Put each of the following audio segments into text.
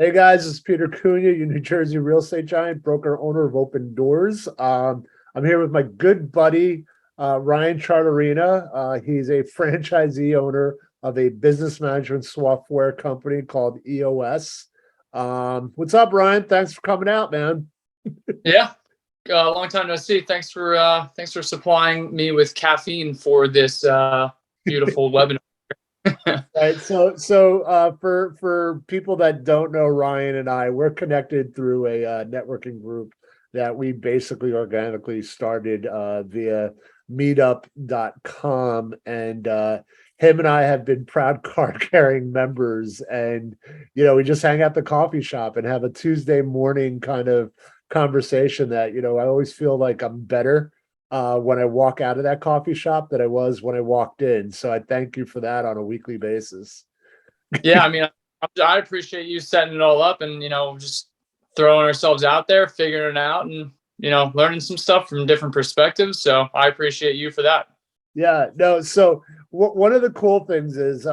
Hey guys, it's Peter Cunha, your New Jersey real estate giant, broker, owner of Open Doors. I'm here with my good buddy, Ryan Charterina. He's a franchisee owner of a business management software company called EOS. What's up, Ryan? Thanks for coming out, man. Yeah, long time no see. Thanks for supplying me with caffeine for this beautiful webinar. Right. For people that don't know Ryan and I, we're connected through a networking group that we basically organically started via meetup.com. And him and I have been proud card carrying members. And, we just hang out the coffee shop and have a Tuesday morning kind of conversation that, I always feel like I'm better when I walk out of that coffee shop than I was when I walked in. So I thank you for that on a weekly basis. Yeah, I mean, I appreciate you setting it all up and just throwing ourselves out there, figuring it out, and learning some stuff from different perspectives. So I appreciate you for that. Yeah, no. So one of the cool things is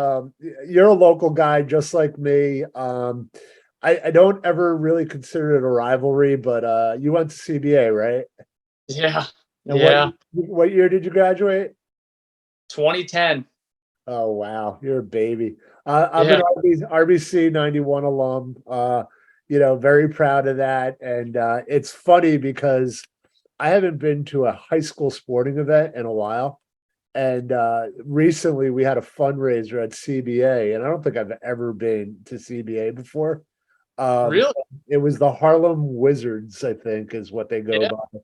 you're a local guy just like me. I don't ever really consider it a rivalry, but you went to CBA, right? Yeah, And yeah. what year did you graduate? 2010. Oh wow, you're a baby. I'm an Yeah, RBC 91 alum. Very proud of that. And it's funny because I haven't been to a high school sporting event in a while. And recently we had a fundraiser at CBA, and I don't think I've ever been to CBA before. Um, really. it was the Harlem Wizards, I think, is what they go Yeah, by.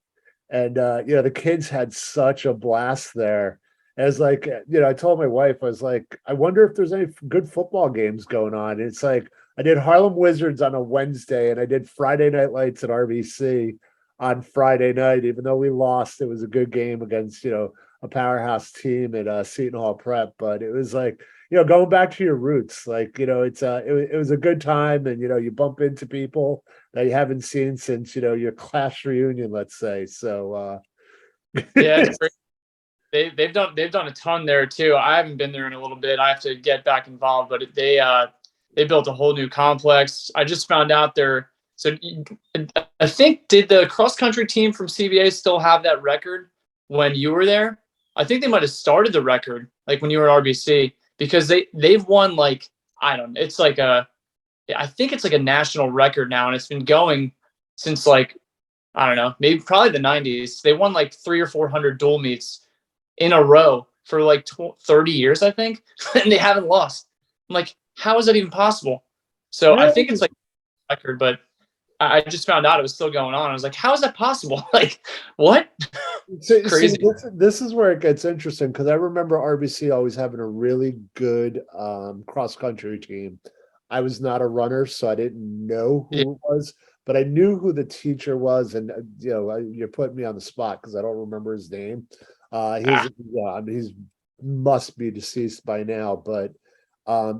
And the kids had such a blast there. As like, I told my wife, I was like, I wonder if there's any good football games going on. And it's like I did Harlem Wizards on a Wednesday, and I did Friday Night Lights at RBC on Friday night. Even though we lost, it was a good game against a powerhouse team at Seton Hall Prep. But it was like going back to your roots. Like it was a good time, and you bump into people that you haven't seen since your class reunion, let's say. So yeah. It's great. They've done a ton there too. I haven't been there in a little bit. I have to get back involved, but they built a whole new complex. I just found out there. So I think, did the cross country team from CBA still have that record when you were there? I think they might have started the record like when you were at RBC, because they've won, like, I don't know. I think it's like a national record now, and it's been going since, like, I don't know, maybe probably the 90s. They won like 300 or 400 dual meets in a row for like 30 years, I think, and they haven't lost. I'm like, how is that even possible? So I think it's like a record, but I just found out it was still going on. I was like, how is that possible? Like, what? see, Crazy. this is where it gets interesting because I remember RBC always having a really good cross country team. I was not a runner, so I didn't know Yeah. who it was, but I knew who the teacher was, and you're putting me on the spot because I don't remember his name. Ah, I mean, he's must be deceased by now, but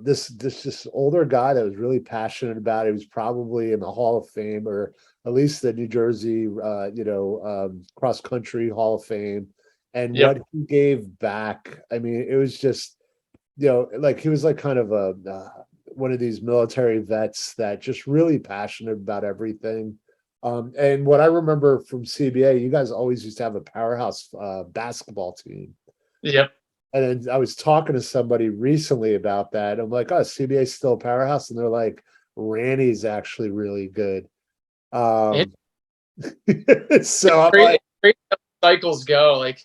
this just older guy that was really passionate about it. He was probably in the Hall of Fame, or at least the New Jersey cross country Hall of Fame. And yep. what he gave back, I mean, it was just like he was like kind of a one of these military vets that just really passionate about everything. And what I remember from CBA, you guys always used to have a powerhouse basketball team. Yep. And then I was talking to somebody recently about that. I'm like, oh, CBA is still a powerhouse. And they're like, Randy's actually really good. It's Um, so I'm crazy, like, crazy how cycles go. Like,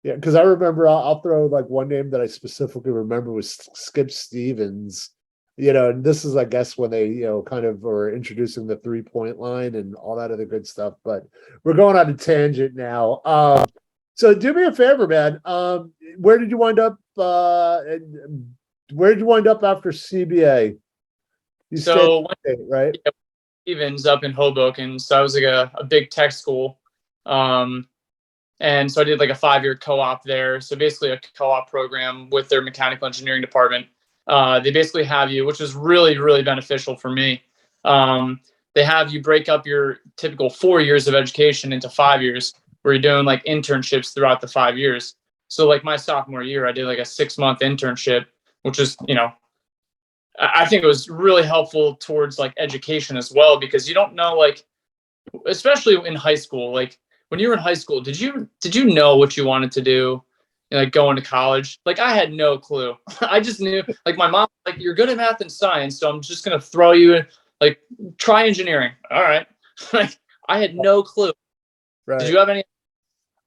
yeah, because I remember I'll throw like one name that I specifically remember was Skip Stevens. And this is, I guess, when they, kind of were introducing the 3-point line and all that other good stuff. But we're going on a tangent now. So do me a favor, man. Where did you wind up? Where did you wind up after CBA? You stayed so in state, right? when Stevens up in Hoboken, so I was like a big tech school. And so I did like a 5-year co-op there. So basically a co-op program with their mechanical engineering department. They basically have you, which is really, really beneficial for me. They have you break up your typical 4 years of education into 5 years, where you're doing like internships throughout the 5 years. So like my sophomore year, I did like a 6-month internship, which is, I think it was really helpful towards like education as well, because you don't know, like, especially in high school, like when you were in high school, did you know what you wanted to do, like going to college? Like I had no clue. I just knew, like my mom, like, you're good at math and science, so I'm just gonna throw you in, like, try engineering. All right. Like I had no clue. Did Right. you have any?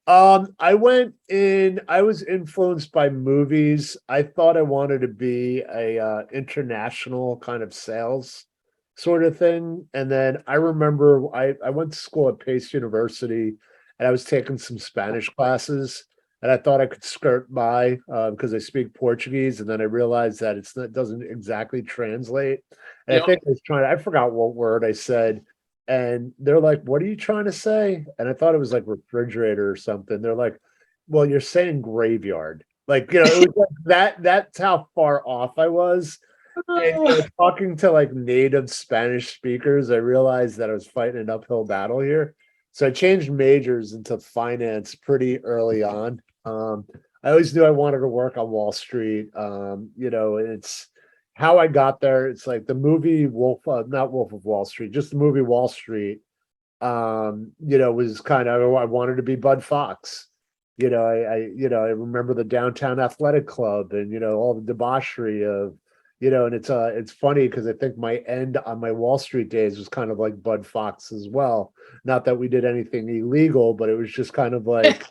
I was influenced by movies. I thought I wanted to be a international kind of sales sort of thing. And then I remember I went to school at Pace University and I was taking some Spanish classes and I thought I could skirt by because I speak Portuguese. And then I realized that it doesn't exactly translate. And I Yep. think I forgot what word I said. And they're like, "What are you trying to say?" And I thought it was like refrigerator or something. They're like, "Well, you're saying graveyard." Like, it was like that. That's how far off I was. And talking to like native Spanish speakers, I realized that I was fighting an uphill battle here. So I changed majors into finance pretty early on. I always knew I wanted to work on Wall Street. It's how I got there. It's like the movie Wolf, not Wolf of Wall Street, just the movie Wall Street. Was kind of I wanted to be Bud Fox. I remember the downtown athletic club and all the debauchery of and it's funny because I think my end on my Wall Street days was kind of like Bud Fox as well. Not that we did anything illegal, but it was just kind of like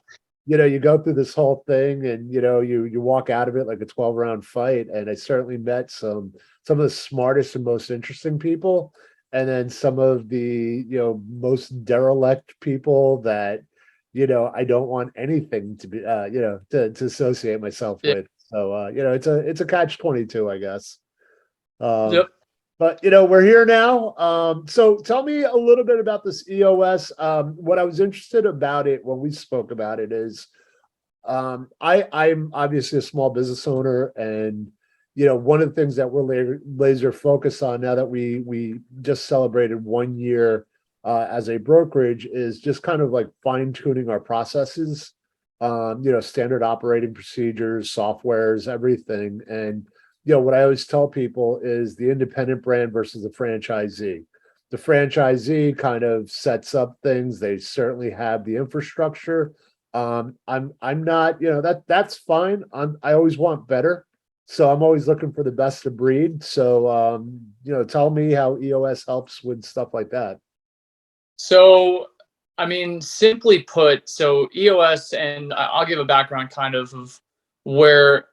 you go through this whole thing and you walk out of it like a 12-round fight. And I certainly met some of the smartest and most interesting people, and then some of the most derelict people that I don't want anything to be to associate myself Yeah. with. So it's a catch 22, I guess. Yep. But we're here now. So tell me a little bit about this EOS. What I was interested about it when we spoke about it is I'm obviously a small business owner, and one of the things that we're laser focused on now that we just celebrated 1 year as a brokerage is just kind of like fine tuning our processes, standard operating procedures, softwares, everything. And what I always tell people is the independent brand versus the franchisee. The franchisee kind of sets up things. They certainly have the infrastructure. I'm not, that's fine. I always want better. So I'm always looking for the best of breed. So tell me how EOS helps with stuff like that. So, I mean, simply put, so EOS, and I'll give a background kind of where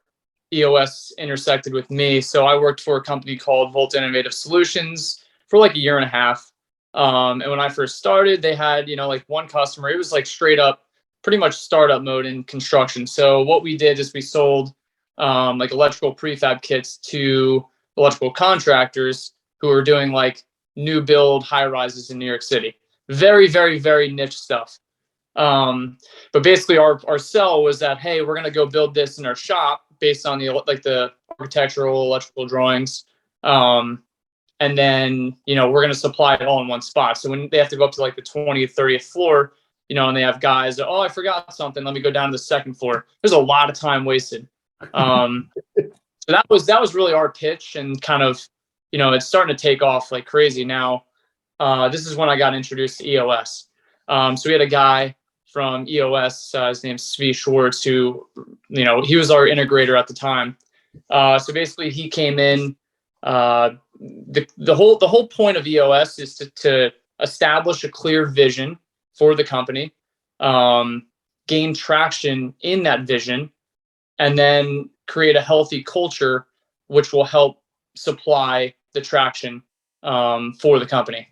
EOS intersected with me. So I worked for a company called Volt Innovative Solutions for like a year and a half. And when I first started, they had, like one customer. It was like straight up, pretty much startup mode in construction. So what we did is we sold like electrical prefab kits to electrical contractors who are doing like new build high rises in New York City. Very, very, very niche stuff. But basically our sell was that, hey, we're going to go build this in our shop based on the architectural electrical drawings. And then, we're going to supply it all in one spot. So when they have to go up to like the 20th, 30th floor, and they have guys that, oh, I forgot something. Let me go down to the second floor. There's a lot of time wasted. So that was really our pitch, and kind of, it's starting to take off like crazy now. This is when I got introduced to EOS. So we had a guy from EOS, his name's Svi Schwartz, who, he was our integrator at the time. So basically he came in, the whole point of EOS is to establish a clear vision for the company, gain traction in that vision, and then create a healthy culture, which will help supply the traction for the company.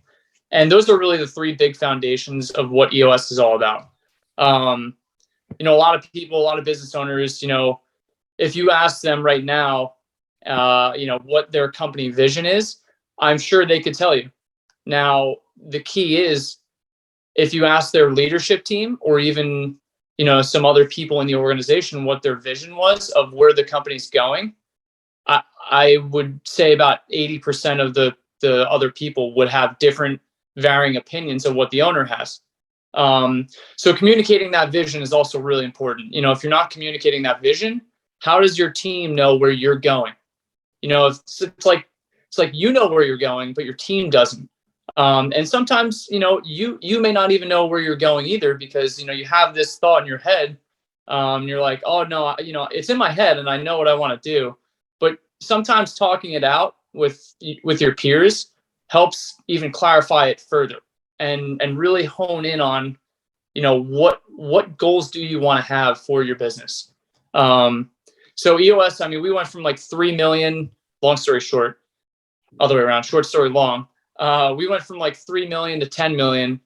And those are really the three big foundations of what EOS is all about. A lot of people, a lot of business owners, if you ask them right now, what their company vision is, I'm sure they could tell you. Now, the key is if you ask their leadership team or even, some other people in the organization what their vision was of where the company's going, I would say about 80% of the other people would have different varying opinions of what the owner has. So communicating that vision is also really important. If you're not communicating that vision, how does your team know where you're going? It's like it's like, you know where you're going, but your team doesn't. And sometimes, you may not even know where you're going either, because, you have this thought in your head. You're like, oh no, it's in my head and I know what I want to do. But sometimes talking it out with your peers helps even clarify it further, and really hone in on, what goals do you want to have for your business. So EOS, I mean, we went from like 3 million, long story short, other way around, short story long. We went from like 3 million to 10 million,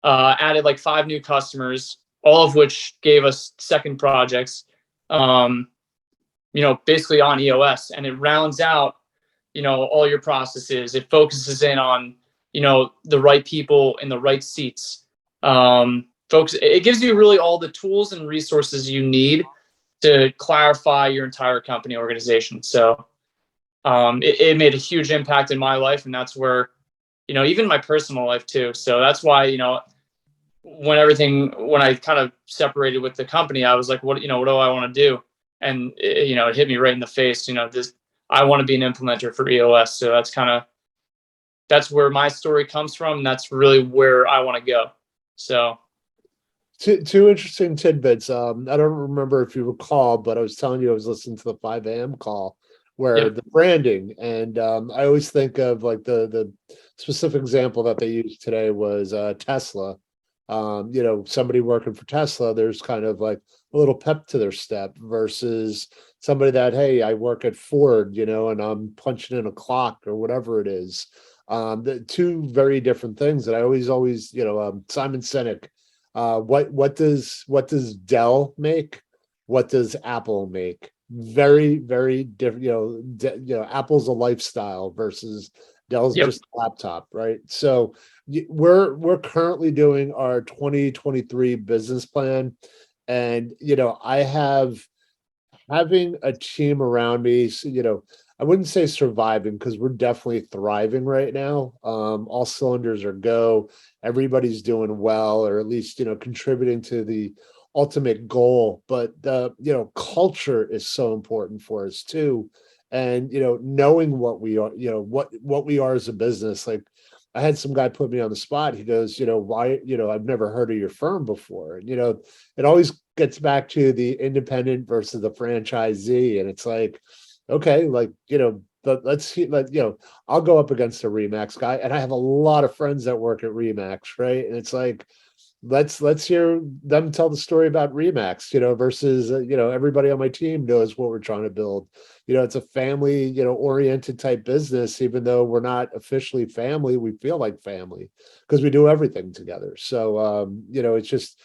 added like 5 new customers, all of which gave us second projects, basically on EOS. And it rounds out, all your processes. It focuses in on, the right people in the right seats. Folks, it gives you really all the tools and resources you need to clarify your entire company organization. So it made a huge impact in my life, and that's where, even my personal life too. So that's why, when I kind of separated with the company, I was like, what do I want to do? And it hit me right in the face. I want to be an implementer for EOS. So that's where my story comes from. That's really where I want to go. So two interesting tidbits. I don't remember if you recall, but I was telling you I was listening to the 5 a.m. call where the branding, and I always think of like the specific example that they used today was Tesla. Somebody working for Tesla, there's kind of like a little pep to their step versus somebody that, hey, I work at Ford, and I'm punching in a clock or whatever it is. The two very different things that I always, Simon Sinek, what does Dell make? What does Apple make? Very, very different. Apple's a lifestyle versus Dell's just a laptop, right? So we're currently doing our 2023 business plan, and having a team around me. So, I wouldn't say surviving, because we're definitely thriving right now. All cylinders are go. Everybody's doing well, or at least contributing to the ultimate goal. But culture is so important for us too, and knowing what we are, what we are as a business. Like, I had some guy put me on the spot. He goes, why, I've never heard of your firm before. And, it always gets back to the independent versus the franchisee. And it's like, okay, like, but let's see, I'll go up against a Remax guy, and I have a lot of friends that work at Remax, right? And it's like, let's hear them tell the story about Remax, versus everybody on my team knows what we're trying to build. It's a family, oriented type business. Even though we're not officially family, we feel like family because we do everything together. So it's just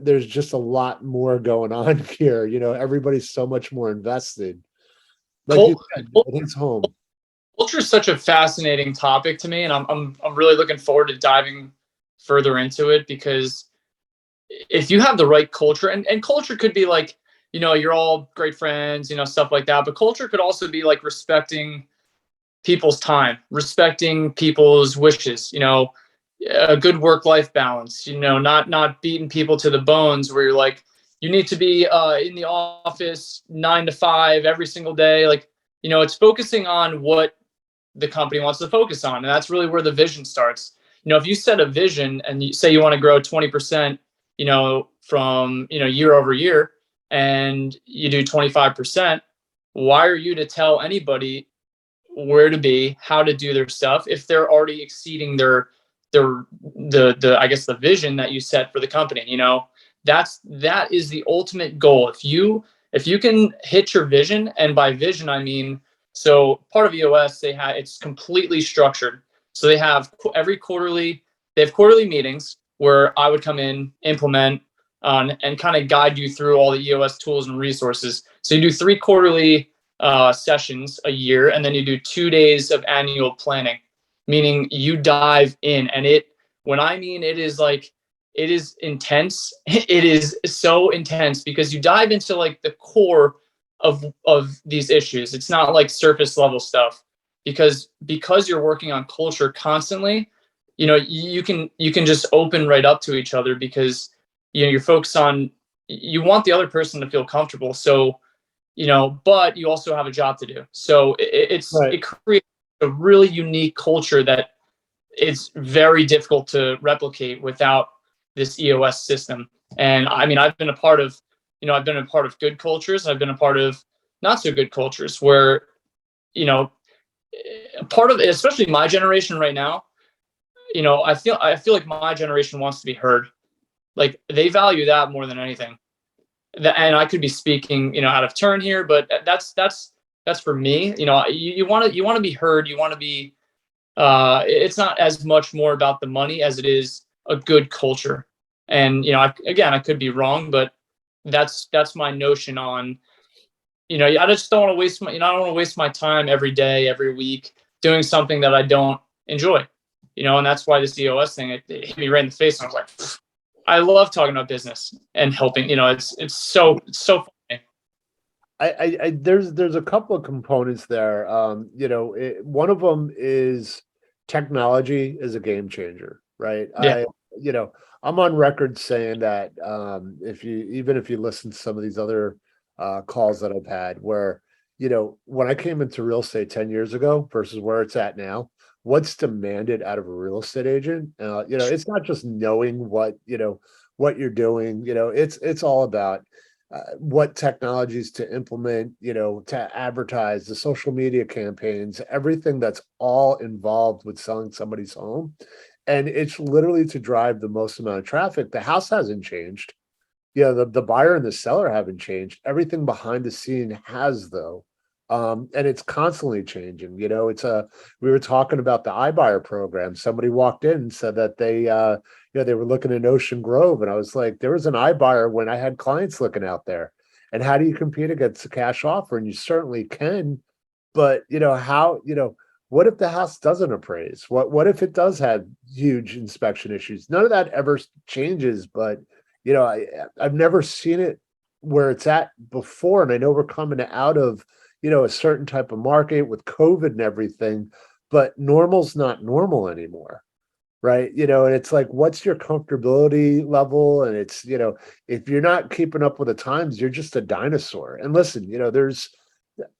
there's just a lot more going on here. Everybody's so much more invested. Like you said, it hits home. Culture is such a fascinating topic to me, and I'm really looking forward to diving further into it, because if you have the right culture, and culture could be like, you're all great friends, stuff like that, but culture could also be like respecting people's time, respecting people's wishes, a good work-life balance, not beating people to the bones where you're like, you need to be in the office 9 to 5 every single day. Like, it's focusing on what the company wants to focus on. And that's really where the vision starts. If you set a vision and you say you want to grow 20%, from, year over year, and you do 25%, why are you to tell anybody where to be, how to do their stuff, if they're already exceeding the I guess the vision that you set for the company? That is the ultimate goal. If you can hit your vision, and by vision I mean, so part of EOS, it's completely structured. So they have quarterly meetings where I would come in, implement, and kind of guide you through all the EOS tools and resources. So you do 3 quarterly sessions a year, and then you do 2 days of annual planning, meaning you dive in. And when I mean it is like, it is intense. It is so intense, because you dive into like the core of these issues. It's not like surface level stuff, because you're working on culture constantly. You can just open right up to each other, because you're focused on, you want the other person to feel comfortable. So but you also have a job to do. So it creates a really unique culture that it's very difficult to replicate without this EOS system. And I mean, I've been a part of good cultures. I've been a part of not so good cultures where, part of it, especially my generation right now, I feel like my generation wants to be heard. Like they value that more than anything. And I could be speaking, out of turn here, but that's for me. You want to be heard. You want to be. It's not as much more about the money as it is a good culture. And I could be wrong, but that's my notion on. I just don't want to waste my. I don't want to waste my time every day, every week doing something that I don't enjoy. And that's why this EOS thing it hit me right in the face. And I was like, I love talking about business and helping. It's so funny. There's a couple of components there. One of them is technology is a game changer, right? Yeah. I'm on record saying that if you listen to some of these other calls that I've had, where when I came into real estate 10 years ago versus where it's at now, what's demanded out of a real estate agent, it's not just knowing what you're doing. It's all about what technologies to implement, to advertise, the social media campaigns, everything that's all involved with selling somebody's home. And it's literally to drive the most amount of traffic. The house hasn't changed. The buyer and the seller haven't changed. Everything behind the scene has, though. And it's constantly changing. We were talking about the iBuyer program. Somebody walked in and said that they were looking in Ocean Grove. And I was like, there was an iBuyer when I had clients looking out there. And how do you compete against a cash offer? And you certainly can. But, what if the house doesn't appraise? What if it does have huge inspection issues? None of that ever changes. But, I've never seen it where it's at before. And I know we're coming out of, a certain type of market with COVID and everything, but normal's not normal anymore. Right. And it's like, what's your comfortability level? And it's, if you're not keeping up with the times, you're just a dinosaur. And listen, there's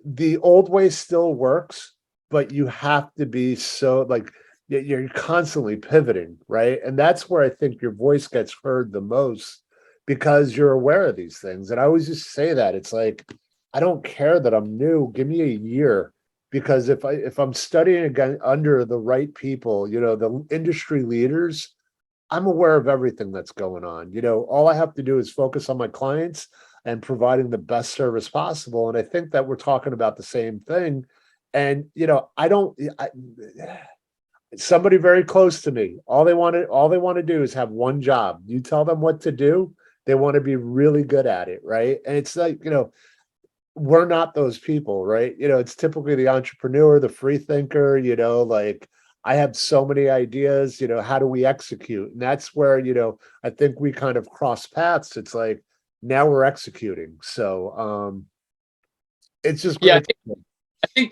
the old way still works, but you have to be so like, you're constantly pivoting. Right. And that's where I think your voice gets heard the most because you're aware of these things. And I always just say that it's like, I don't care that I'm new. Give me a year. Because if I'm studying again under the right people, the industry leaders, I'm aware of everything that's going on. All I have to do is focus on my clients and providing the best service possible. And I think that we're talking about the same thing. And somebody very close to me, all they want to do is have one job. You tell them what to do, they want to be really good at it, right? And it's like, we're not those people, right? It's typically the entrepreneur, the free thinker, like I have so many ideas, how do we execute? And that's where, I think we kind of cross paths. It's like, now we're executing. So, it's just great.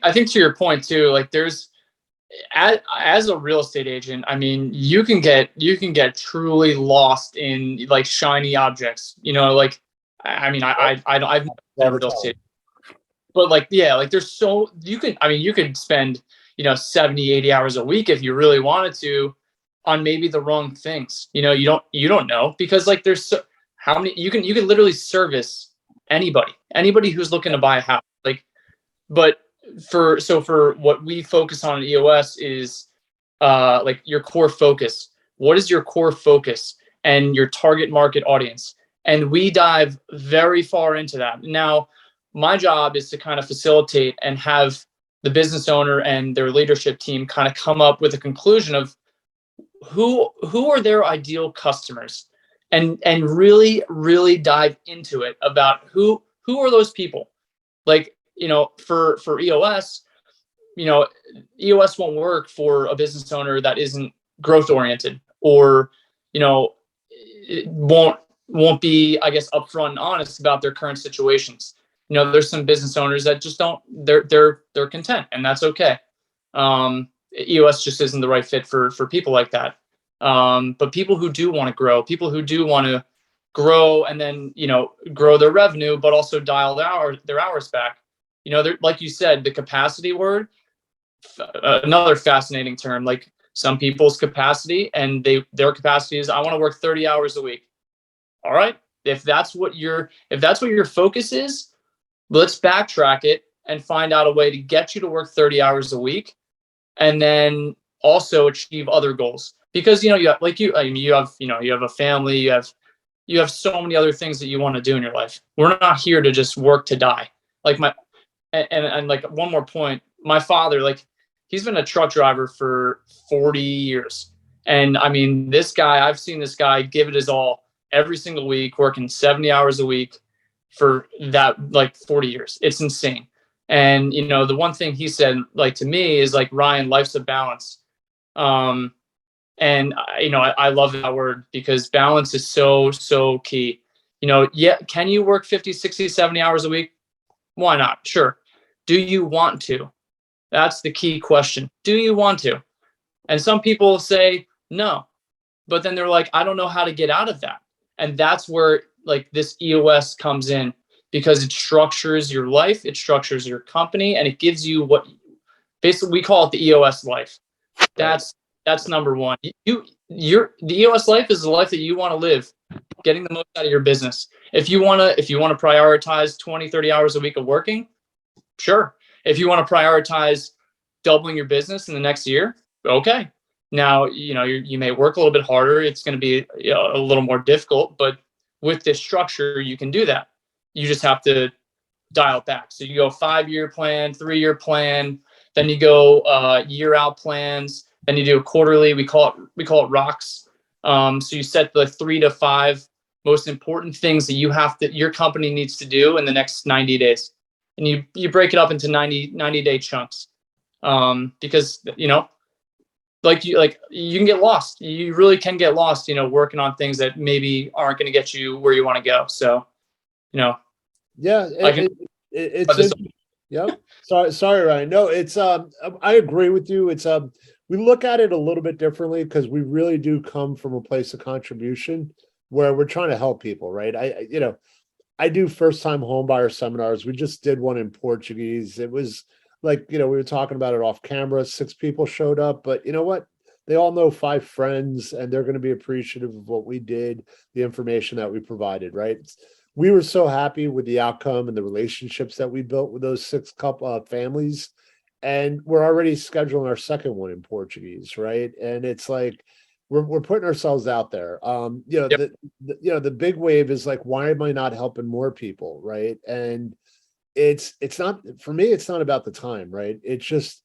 I think to your point too, like there's, as a real estate agent, I mean, you can get truly lost in like shiny objects, like, I mean, I've never real estate. But like, yeah, like there's you could spend, 70, 80 hours a week if you really wanted to on maybe the wrong things. You don't know because like there's how many you can literally service anybody who's looking to buy a house. Like, but for what we focus on at EOS is like your core focus. What is your core focus and your target market audience? And we dive very far into that. Now, my job is to kind of facilitate and have the business owner and their leadership team kind of come up with a conclusion of who are their ideal customers and really dive into it about who are those people. Like, for EOS, EOS won't work for a business owner that isn't growth oriented or, it won't be, I guess, upfront and honest about their current situations. There's some business owners that just they're content, and that's okay. EOS just isn't the right fit for people like that. But people who do want to grow, people who do want to grow and then, grow their revenue, but also dial their hours back. Like you said, the capacity word, another fascinating term. Like some people's capacity, and their capacity is, I want to work 30 hours a week. All right. If that's what your focus is, let's backtrack it and find out a way to get you to work 30 hours a week, and then also achieve other goals. Because you have, you have a family, you have so many other things that you want to do in your life. We're not here to just work to die. And like one more point, my father, like, he's been a truck driver for 40 years. And I mean, I've seen this guy give it his all every single week, working 70 hours a week for that, like, 40 years. It's insane. And, the one thing he said, like, to me is like, Ryan, life's a balance. And I love that word, because balance is so, so key. Can you work 50, 60, 70 hours a week? Why not? Sure. Do you want to? That's the key question. Do you want to? And some people say no, but then they're like, I don't know how to get out of that. And that's where, like, this EOS comes in, because it structures your life, it structures your company, and it gives you what basically we call it the EOS life. That's number one. The EOS life is the life that you want to live, getting the most out of your business. If you want to prioritize 20, 30 hours a week of working, sure. If you want to prioritize doubling your business in the next year, okay. Now, you may work a little bit harder. It's going to be a little more difficult, but with this structure, you can do that. You just have to dial it back. So you go 5-year plan, 3-year plan, then you go year out plans. Then you do a quarterly. We call it rocks. So you set the 3 to 5 most important things that your company needs to do in the next 90 days, and you break it up into 90-day chunks. Because you can get lost. You really can get lost. Working on things that maybe aren't going to get you where you want to go. So, yeah, yep. Sorry, Ryan. No, it's I agree with you. It's we look at it a little bit differently, because we really do come from a place of contribution where we're trying to help people, right? I do first time home buyer seminars. We just did one in Portuguese. It was like, we were talking about it off camera. 6 people showed up, but you know what? They all know 5 friends, and they're going to be appreciative of what we did, the information that we provided, right? We were so happy with the outcome and the relationships that we built with those 6 families. And we're already scheduling our second one in Portuguese, right? And it's like, we're putting ourselves out there. Yep. The big wave is like, why am I not helping more people, right? And it's not, for me, it's not about the time, right? It's just,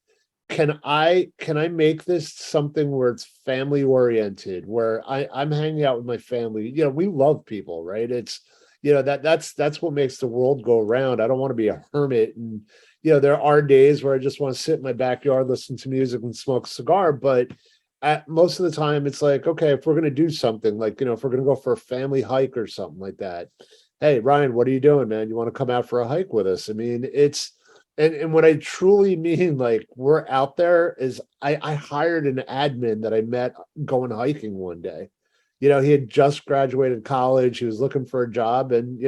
can I make this something where it's family oriented, where I'm hanging out with my family? We love people, right? It's, that's what makes the world go around. I don't want to be a hermit. And, there are days where I just want to sit in my backyard, listen to music and smoke a cigar. But most of the time it's like, okay, if we're going to do something, like, if we're going to go for a family hike or something like that. Hey, Ryan, what are you doing, man? You want to come out for a hike with us? I mean, it's, and what I truly mean, like, we're out there, is I hired an admin that I met going hiking one day. He had just graduated college. He was looking for a job. And,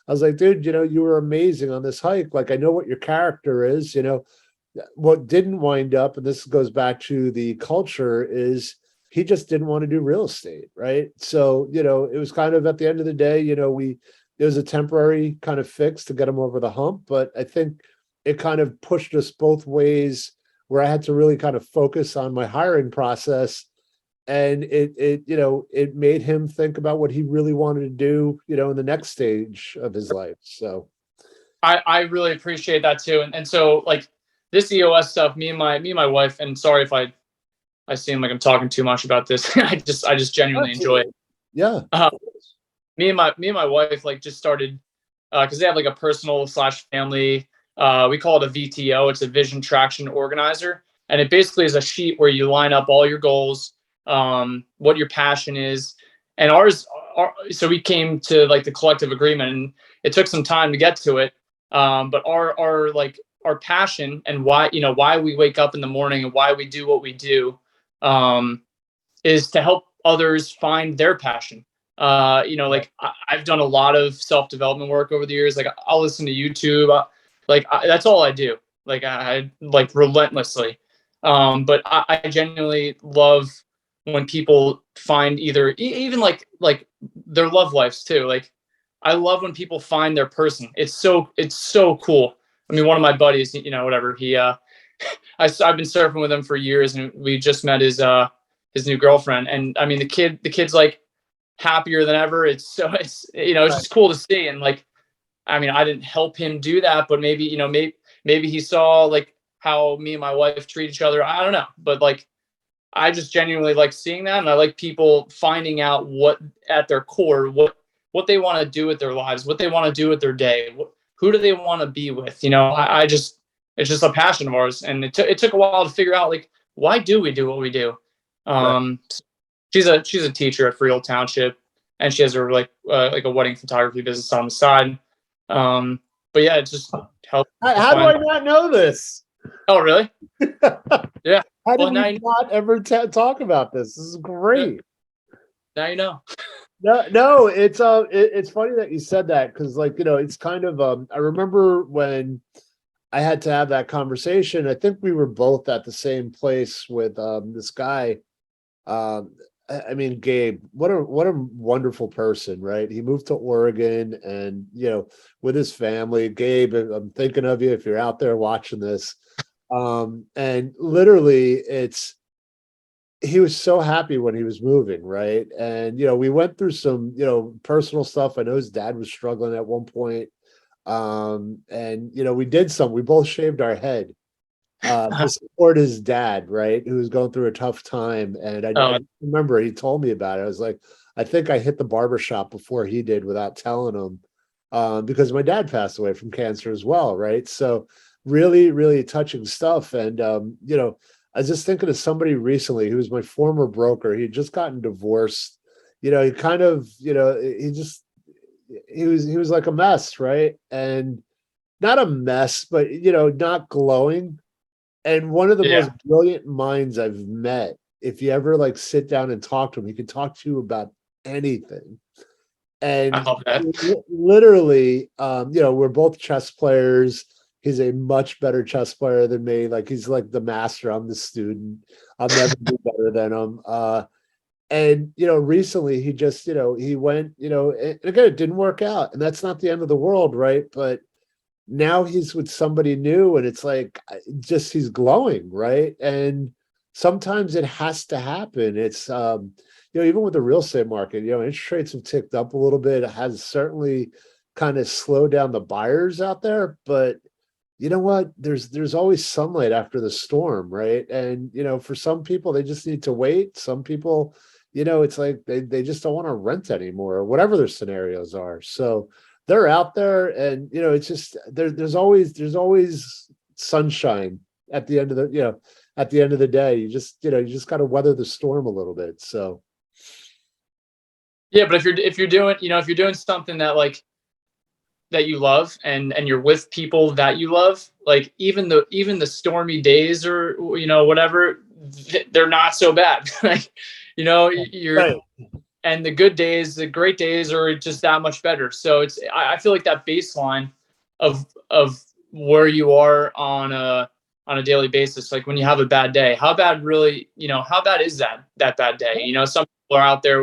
I was like, dude, you were amazing on this hike. Like, I know what your character is. What didn't wind up, and this goes back to the culture, is he just didn't want to do real estate. Right. So, it was kind of, at the end of the day, it was a temporary kind of fix to get him over the hump. But I think it kind of pushed us both ways, where I had to really kind of focus on my hiring process. And it made him think about what he really wanted to do, in the next stage of his life. So I really appreciate that too. And so, like, this EOS stuff, me and my wife, and sorry if I seem like I'm talking too much about this. I just genuinely enjoy it. Yeah. Me and my wife, like, just started, because they have like a personal / family. We call it a VTO. It's a vision traction organizer. And it basically is a sheet where you line up all your goals, what your passion is. And so we came to, like, the collective agreement, and it took some time to get to it. But our passion, and why we wake up in the morning and why we do what we do, is to help others find their passion. I've done a lot of self-development work over the years. Like, I'll listen to YouTube. That's all I do. Like, I like relentlessly. But I genuinely love when people find either even like their love lives too. Like I love when people find their person. It's so cool. I mean, one of my buddies, whatever, I've been surfing with him for years, and we just met his new girlfriend. And I mean, the kid's like happier than ever. It's just cool to see. And like, I mean, I didn't help him do that, but maybe he saw like how me and my wife treat each other. I don't know, but like, I just genuinely like seeing that, and I like people finding out what at their core what they want to do with their lives, what they want to do with their day, who do they want to be with. I just it's just a passion of ours, and it took a while to figure out like why do we do what we do. Right. She's a teacher at Freehold Township, and she has her like a wedding photography business on the side. But yeah, it just helped. How do I not know this? Oh, really? Yeah. How Well, did now we not ever talk about this? This is great. Now you know. No, it's funny that you said that, because like, it's kind of I remember when I had to have that conversation. I think we were both at the same place with this guy. I mean, Gabe, what a wonderful person, right? He moved to Oregon, and with his family. Gabe, I'm thinking of you if you're out there watching this. And literally he was so happy when he was moving, right? And we went through some personal stuff. I know his dad was struggling at one point. And we both shaved our head to support his dad, right, who was going through a tough time. And I remember he told me about it. I was like, I think I hit the barbershop before he did without telling him, because my dad passed away from cancer as well, right? So really, really touching stuff. And I was just thinking of somebody recently who was my former broker. He had just gotten divorced. He kind of, he was like a mess, right? And not a mess, but not glowing. And one of the most brilliant minds I've met, if you ever like sit down and talk to him, he can talk to you about anything. And I love that. literally, we're both chess players. He's a much better chess player than me. Like, he's like the master. I'm the student. I'll never do better than him. And recently he just, he went, and again, it didn't work out, and that's not the end of the world, right? But now he's with somebody new, and it's like, just, he's glowing, right? And sometimes it has to happen. It's even with the real estate market, interest rates have ticked up a little bit. It has certainly kind of slowed down the buyers out there, but you know what, there's always sunlight after the storm, right? And for some people, they just need to wait. Some people, it's like they just don't want to rent anymore, or whatever their scenarios are. So they're out there, and it's just there's always sunshine at the end of the day. You just got to weather the storm a little bit. So Yeah, but if you're doing something that you love, and you're with people that you love, like even the stormy days, or whatever, they're not so bad. Like you're right. and the good days, the great days, are just that much better. So I feel like that baseline of where you are on a daily basis, like when you have a bad day, how bad is that bad day? Some people are out there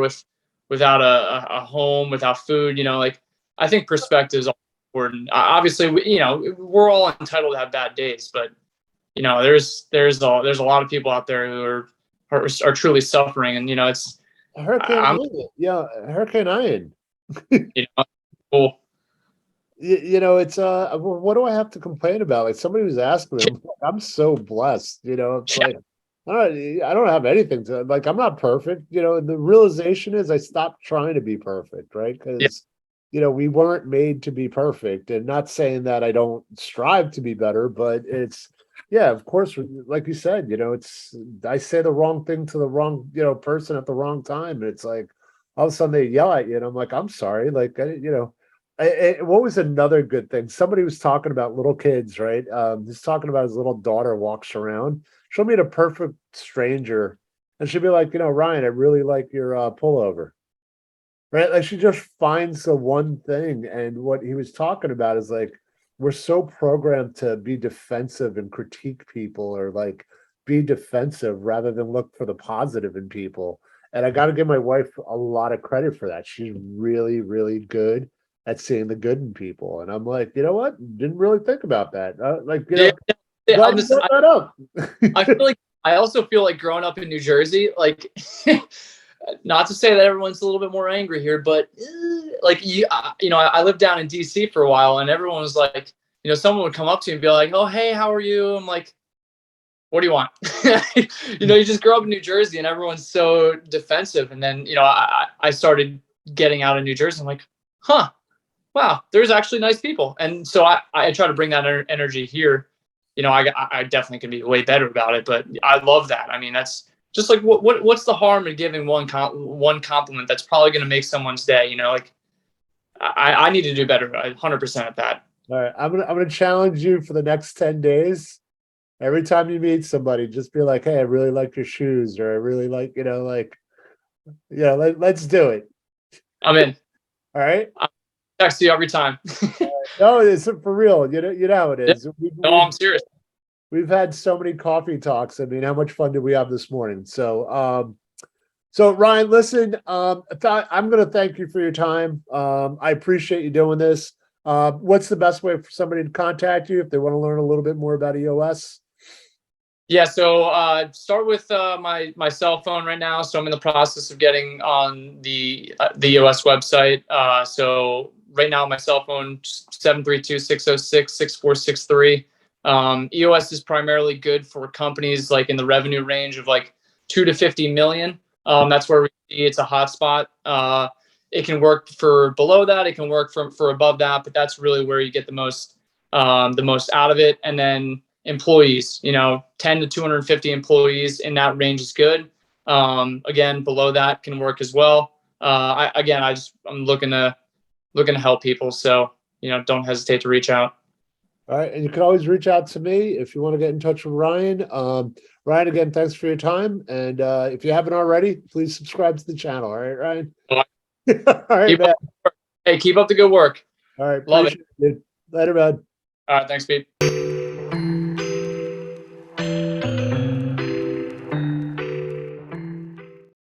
without a home, without food. Like, I think perspective is important. Obviously, we're all entitled to have bad days, but there's a lot of people out there who are truly suffering, and it's Hurricane Ian. Yeah, Hurricane Ian. cool. It's what do I have to complain about? Like, somebody was asking me, I'm so blessed. It's like, I don't have anything to, like, I'm not perfect. The realization is I stopped trying to be perfect, right? Because we weren't made to be perfect. And not saying that I don't strive to be better, but it's, yeah, of course, like you said, it's, I say the wrong thing to the wrong person at the wrong time, and it's like all of a sudden they yell at you, and I'm like, I'm sorry, like, what was another good thing? Somebody was talking about little kids, right? He's talking about his little daughter walks around. She'll meet a perfect stranger, and she'll be like, Ryan, I really like your pullover, right? Like, she just finds the one thing. And what he was talking about is like, we're so programmed to be defensive and critique people, or like be defensive rather than look for the positive in people. And I got to give my wife a lot of credit for that. She's really, really good at seeing the good in people. And I'm like, you know what? Didn't really think about that. Yeah, glad you brought that up. I feel like I also feel like growing up in New Jersey, like not to say that everyone's a little bit more angry here, but like I lived down in DC for a while, and everyone was like, someone would come up to you and be like, "Oh, hey, how are you?" I'm like, "What do you want?" You just grow up in New Jersey, and everyone's so defensive. And then I started getting out of New Jersey. I'm like, huh, wow, there's actually nice people. And so I try to bring that energy here. I definitely can be way better about it, but I love that. I mean, that's just like what's the harm in giving one compliment that's probably going to make someone's day? Like I need to do better, 100% at that. All right, I'm gonna challenge you for the next 10 days. Every time you meet somebody, just be like, "Hey, I really like your shoes," or "I really like," let's do it. I'm in. All right. I'll text you every time. No, it's for real. You know how it is. No, I'm serious. We've had so many coffee talks. I mean, how much fun did we have this morning? So Ryan, listen, I'm going to thank you for your time. I appreciate you doing this. What's the best way for somebody to contact you if they want to learn a little bit more about EOS? Yeah, so start with my cell phone right now. So I'm in the process of getting on the EOS website. So right now, my cell phone 732-606-6463. EOS is primarily good for companies like in the revenue range of like 2 to 50 million. That's where we see it's a hotspot. It can work for below that. It can work for above that, but that's really where you get the most out of it. And then employees, 10 to 250 employees in that range is good. Again, below that can work as well. I'm looking to help people. So, don't hesitate to reach out. All right. And you can always reach out to me if you want to get in touch with Ryan. Ryan, again, thanks for your time. And if you haven't already, please subscribe to the channel. All right, Ryan? All right, man. Keep up the good work. All right. Love it. Dude. Later, man. All right. Thanks, Pete.